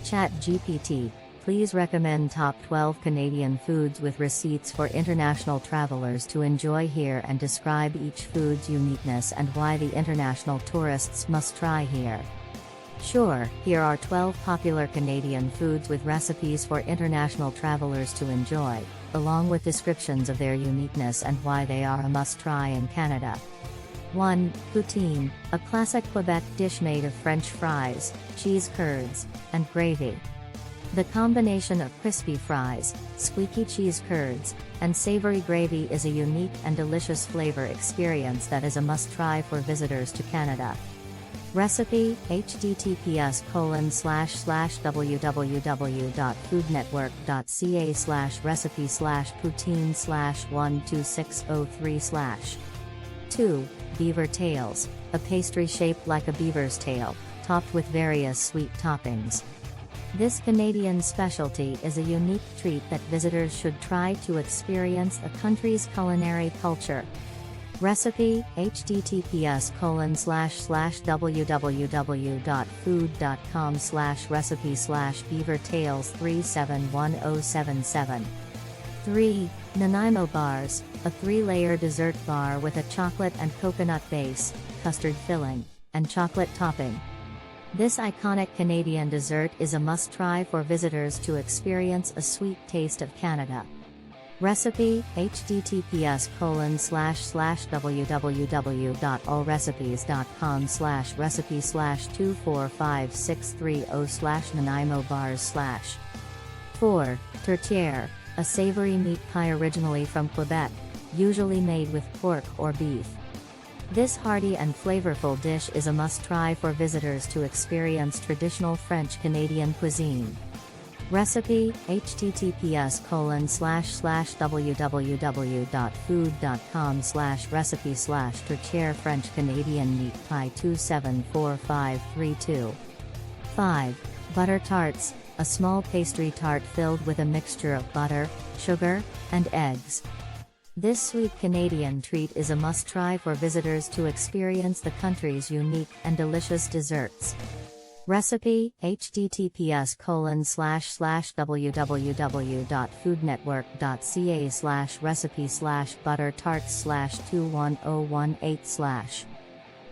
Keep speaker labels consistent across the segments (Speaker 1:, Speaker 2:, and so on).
Speaker 1: ChatGPT, please recommend top 12 Canadian foods with receipts for international travelers to enjoy here and describe each food's uniqueness and why the international tourists must try here. Sure, here are 12 popular Canadian foods with recipes for international travelers to enjoy, along with descriptions of their uniqueness and why they are a must-try in Canada. 1. Poutine, a classic Quebec dish made of French fries, cheese curds, and gravy. The combination of crispy fries, squeaky cheese curds, and savory gravy is a unique and delicious flavor experience that is a must-try for visitors to Canada. Recipe: https://www.foodnetwork.ca/recipe/poutine/12603/. 2. Beaver tails, a pastry shaped like a beaver's tail, topped with various sweet toppings. This Canadian specialty is a unique treat that visitors should try to experience the country's culinary culture. Recipe: https://www.food.com/recipe/beavertails371077. 3. Nanaimo bars, a 3-layer dessert bar with a chocolate and coconut base, custard filling, and chocolate topping. This iconic Canadian dessert is a must-try for visitors to experience a sweet taste of Canada. Recipe: https://www.allrecipes.com/recipe/24563/Nanaimo bars/. 4. Tourtière, a savory meat pie originally from Quebec, usually made with pork or beef. This hearty and flavorful dish is a must-try for visitors to experience traditional French-Canadian cuisine. Recipe: https://www.food.com/recipe/tourtière French-Canadian meat pie 274532. 5. Butter tarts, a small pastry tart filled with a mixture of butter, sugar, and eggs. This sweet Canadian treat is a must-try for visitors to experience the country's unique and delicious desserts. Recipe: https://www.foodnetwork.ca/recipe/butter tarts/21018/.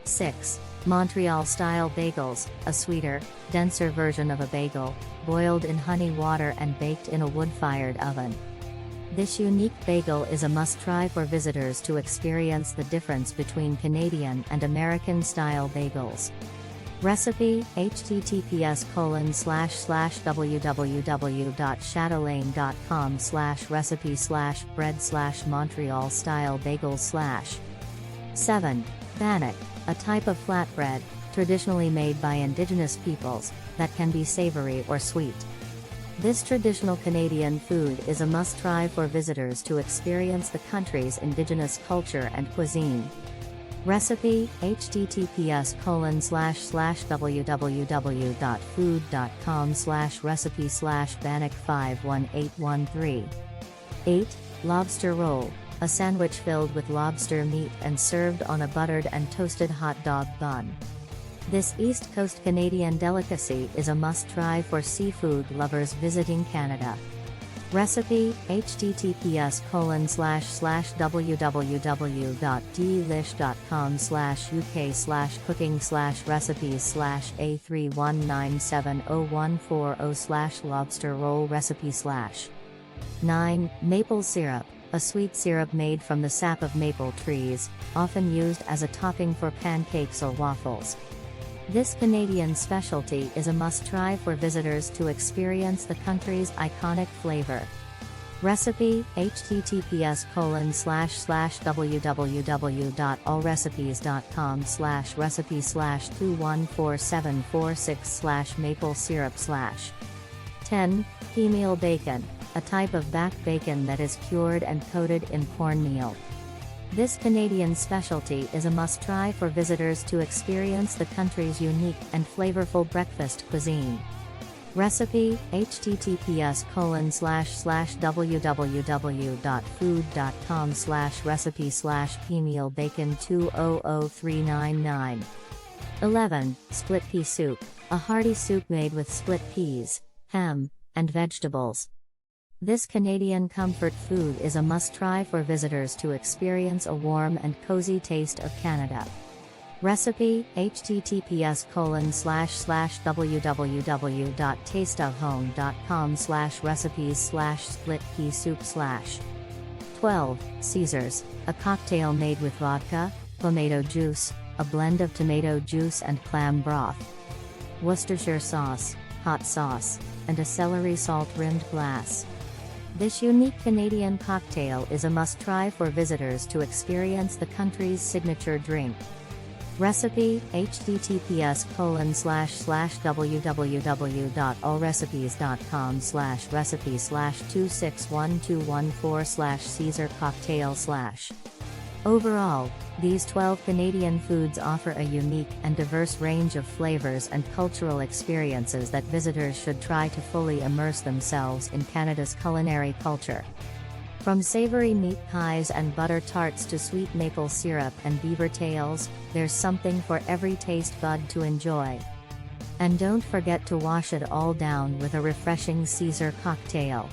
Speaker 1: 6. Montreal-style bagels, a sweeter, denser version of a bagel, boiled in honey water and baked in a wood-fired oven. This unique bagel is a must-try for visitors to experience the difference between Canadian and American-style bagels. Recipe: https://www.chatelaine.com/recipe/bread/Montreal-style bagels/. 7. Bannock, a type of flatbread, traditionally made by Indigenous peoples, that can be savory or sweet. This traditional Canadian food is a must-try for visitors to experience the country's Indigenous culture and cuisine. Recipe: https://www.food.com/recipe/bannock51813. 8. Lobster roll, a sandwich filled with lobster meat and served on a buttered and toasted hot dog bun. This East Coast Canadian delicacy is a must-try for seafood lovers visiting Canada. Recipe: https://www.delish.com/uk/cooking/recipes/A3197014/lobster roll recipe/. 9. Maple syrup, a sweet syrup made from the sap of maple trees, often used as a topping for pancakes or waffles. This Canadian specialty is a must-try for visitors to experience the country's iconic flavor. Recipe: https://www.allrecipes.com/recipe/2144746/maple syrup/. 10. Peameal bacon, a type of back bacon that is cured and coated in cornmeal. This Canadian specialty is a must-try for visitors to experience the country's unique and flavorful breakfast cuisine. Recipe: https://www.food.com/recipe/peameal bacon 200399. 11. Split pea soup, a hearty soup made with split peas, ham, and vegetables. This Canadian comfort food is a must-try for visitors to experience a warm and cozy taste of Canada. Recipe: https://www.tasteofhome.com/recipes/split pea soup/. 12. Caesars, a cocktail made with vodka, tomato juice, a blend of tomato juice and clam broth, Worcestershire sauce, hot sauce, and a celery salt-rimmed glass. This unique Canadian cocktail is a must-try for visitors to experience the country's signature drink. Recipe: https://www.allrecipes.com/recipe/261214/Caesar cocktail/. Overall, these 12 Canadian foods offer a unique and diverse range of flavors and cultural experiences that visitors should try to fully immerse themselves in Canada's culinary culture. From savory meat pies and butter tarts to sweet maple syrup and beaver tails, there's something for every taste bud to enjoy. And don't forget to wash it all down with a refreshing Caesar cocktail.